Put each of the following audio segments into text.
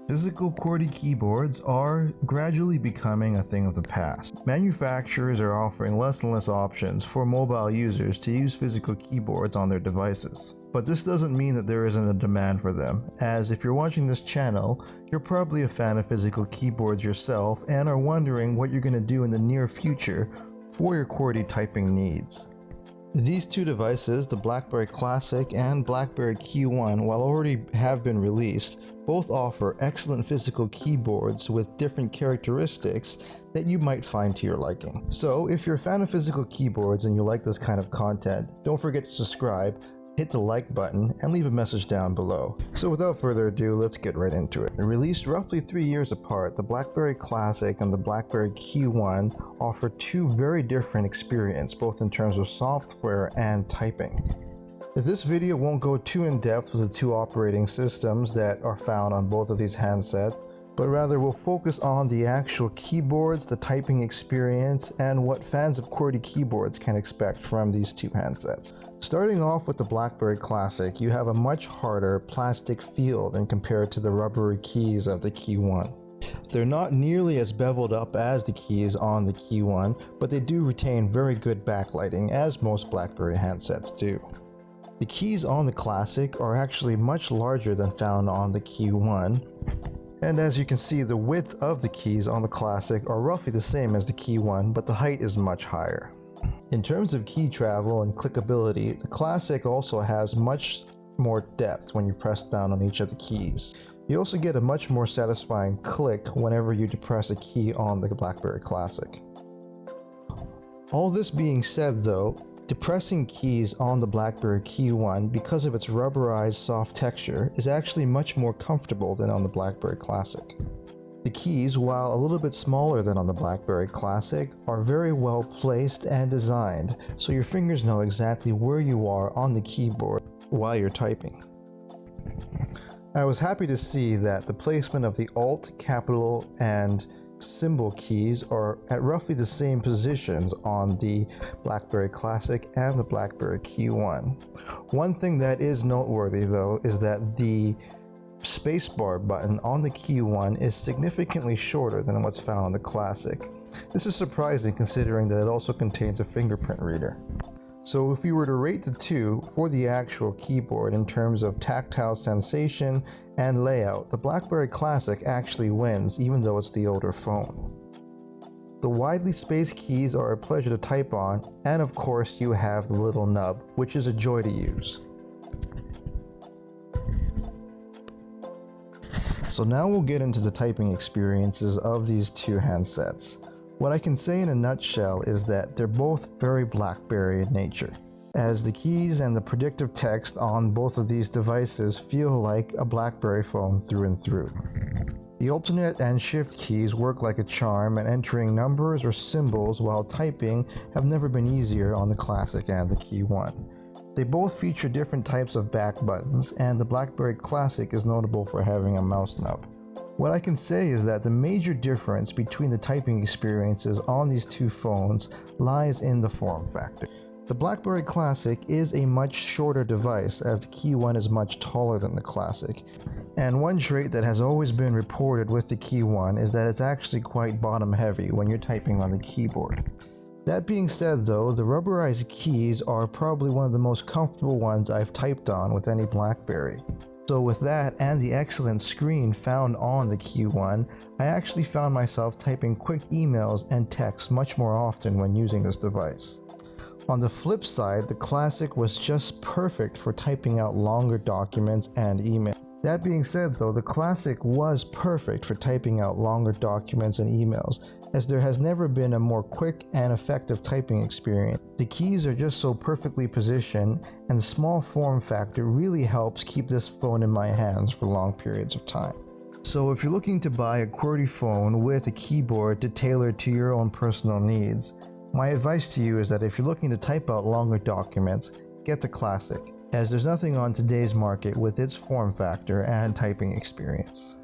Physical QWERTY keyboards are gradually becoming a thing of the past. Manufacturers are offering less and less options for mobile users to use physical keyboards on their devices. But this doesn't mean that there isn't a demand for them, as if you're watching this channel, you're probably a fan of physical keyboards yourself and are wondering what you're going to do in the near future for your QWERTY typing needs. These two devices, the BlackBerry Classic and BlackBerry KEYone, while already have been released, both offer excellent physical keyboards with different characteristics that you might find to your liking. So if you're a fan of physical keyboards and you like this kind of content, don't forget to subscribe, hit the like button, and leave a message down below. So without further ado, let's get right into it. Released roughly 3 years apart, the BlackBerry Classic and the BlackBerry KEYone offer two very different experiences, both in terms of software and typing. This video won't go too in depth with the two operating systems that are found on both of these handsets, but rather we'll focus on the actual keyboards, the typing experience, and what fans of QWERTY keyboards can expect from these two handsets. Starting off with the BlackBerry Classic, you have a much harder plastic feel than compared to the rubbery keys of the KEYone. They're not nearly as beveled up as the keys on the KEYone, but they do retain very good backlighting, as most BlackBerry handsets do. The keys on the Classic are actually much larger than found on the KEYone, and as you can see, the width of the keys on the Classic are roughly the same as the KEYone, but the height is much higher. In terms of key travel and clickability, the Classic also has much more depth when you press down on each of the keys. You also get a much more satisfying click whenever you depress a key on the BlackBerry Classic. All this being said though, depressing keys on the BlackBerry KEYone, because of its rubberized soft texture, is actually much more comfortable than on the BlackBerry Classic. The keys, while a little bit smaller than on the BlackBerry Classic, are very well placed and designed, so your fingers know exactly where you are on the keyboard while you're typing. I was happy to see that the placement of the Alt, capital, and symbol keys are at roughly the same positions on the BlackBerry Classic and the BlackBerry KEYone. One thing that is noteworthy though is that the spacebar button on the KEYone is significantly shorter than what's found on the Classic. This is surprising considering that it also contains a fingerprint reader. So if you were to rate the two for the actual keyboard in terms of tactile sensation and layout, the BlackBerry Classic actually wins, even though it's the older phone. The widely spaced keys are a pleasure to type on, and of course you have the little nub, which is a joy to use. So now we'll get into the typing experiences of these two handsets. What I can say in a nutshell is that they're both very BlackBerry in nature, as the keys and the predictive text on both of these devices feel like a BlackBerry phone through and through. The alternate and shift keys work like a charm, and entering numbers or symbols while typing have never been easier on the Classic and the KEYone. They both feature different types of back buttons, and the BlackBerry Classic is notable for having a mouse nub. What I can say is that the major difference between the typing experiences on these two phones lies in the form factor. The BlackBerry Classic is a much shorter device, as the KEYone is much taller than the Classic. And one trait that has always been reported with the KEYone is that it's actually quite bottom heavy when you're typing on the keyboard. That being said though, the rubberized keys are probably one of the most comfortable ones I've typed on with any BlackBerry. So with that and the excellent screen found on the KEYone, I actually found myself typing quick emails and texts much more often when using this device. On the flip side, the Classic was just perfect for typing out longer documents and emails. That being said though, the Classic was perfect for typing out longer documents and emails, as there has never been a more quick and effective typing experience. The keys are just so perfectly positioned, and the small form factor really helps keep this phone in my hands for long periods of time. So if you're looking to buy a QWERTY phone with a keyboard to tailor to your own personal needs, my advice to you is that if you're looking to type out longer documents, get the Classic, as there's nothing on today's market with its form factor and typing experience.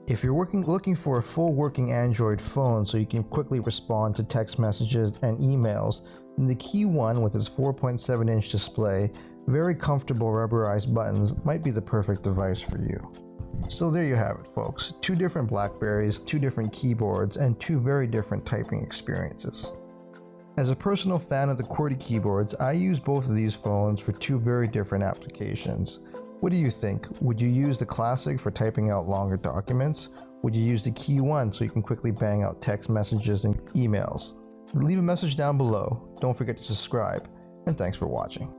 If you're looking for a full working Android phone so you can quickly respond to text messages and emails, then the KEYone with its 4.7-inch display, very comfortable rubberized buttons might be the perfect device for you. So there you have it, folks. 2 different BlackBerries, 2 different keyboards, and 2 very different typing experiences. As a personal fan of the QWERTY keyboards, I use both of these phones for 2 very different applications. What do you think? Would you use the Classic for typing out longer documents? Would you use the KEYone so you can quickly bang out text messages and emails? Leave a message down below, don't forget to subscribe, and thanks for watching.